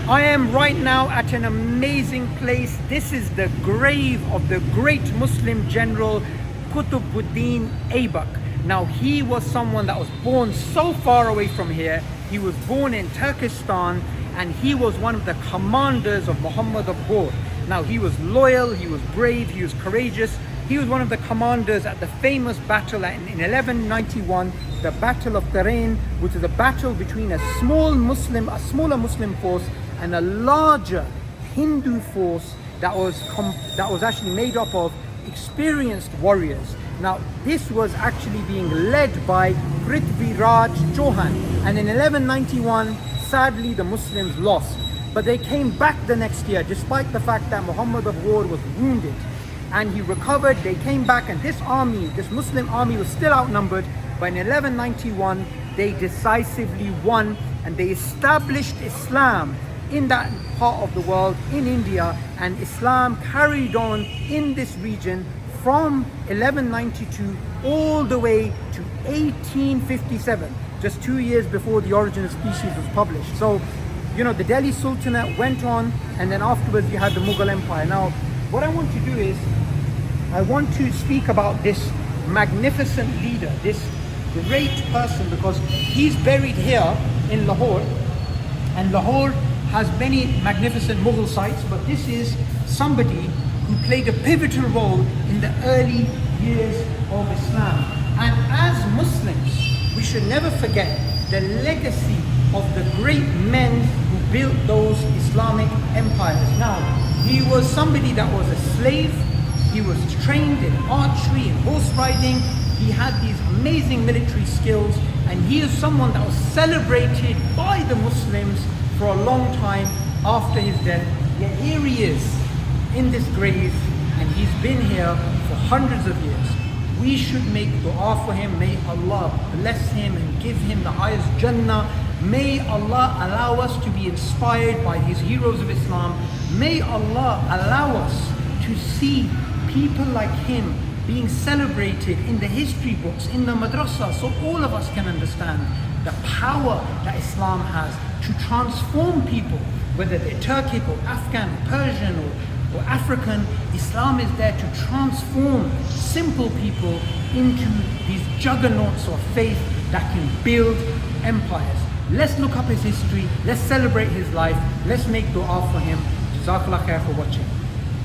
I am right now at an amazing place. This is the grave of the great Muslim general Qutb Aibak. Now, he was someone that was born so far away from here. He was born in Turkestan, and he was one of the commanders of Muhammad of Ghor. Now, he was loyal, he was brave, he was courageous. He was one of the commanders at the famous battle in 1191, the Battle of Tarain, which is a battle between a smaller Muslim force and a larger Hindu force that was actually made up of experienced warriors. Now, this was actually being led by Prithviraj Chauhan, and in 1191, sadly, the Muslims lost. But they came back the next year, despite the fact that Muhammad of Ghor was wounded, and he recovered. They came back, and this Muslim army was still outnumbered. But in 1191, they decisively won, and they established Islam in that part of the world, in India, and Islam carried on in this region from 1192 all the way to 1857, just 2 years before The Origin of Species was published. So, you know, the Delhi Sultanate went on, and then afterwards you had the Mughal Empire. Now, what I want to do is, I want to speak about this magnificent leader, this great person, because he's buried here in Lahore, and Lahore has many magnificent Mughal sites, but this is somebody who played a pivotal role in the early years of Islam. And as Muslims, we should never forget the legacy of the great men who built those Islamic empires. Now, he was somebody that was a slave. He was trained in archery and horse riding. He had these amazing military skills, and he is someone that was celebrated by the Muslims for a long time after his death. Yet here he is in this grave, and he's been here for hundreds of years. We should make dua for him. May Allah bless him and give him the highest Jannah. May Allah allow us to be inspired by these heroes of Islam. May Allah allow us to see people like him being celebrated in the history books, in the madrasa, so all of us can understand the power that Islam has to transform people, whether they're Turkic or Afghan, Persian or African. Islam is there to transform simple people into these juggernauts of faith that can build empires. Let's look up his history, let's celebrate his life, let's make dua for him. Jazakallah khair for watching.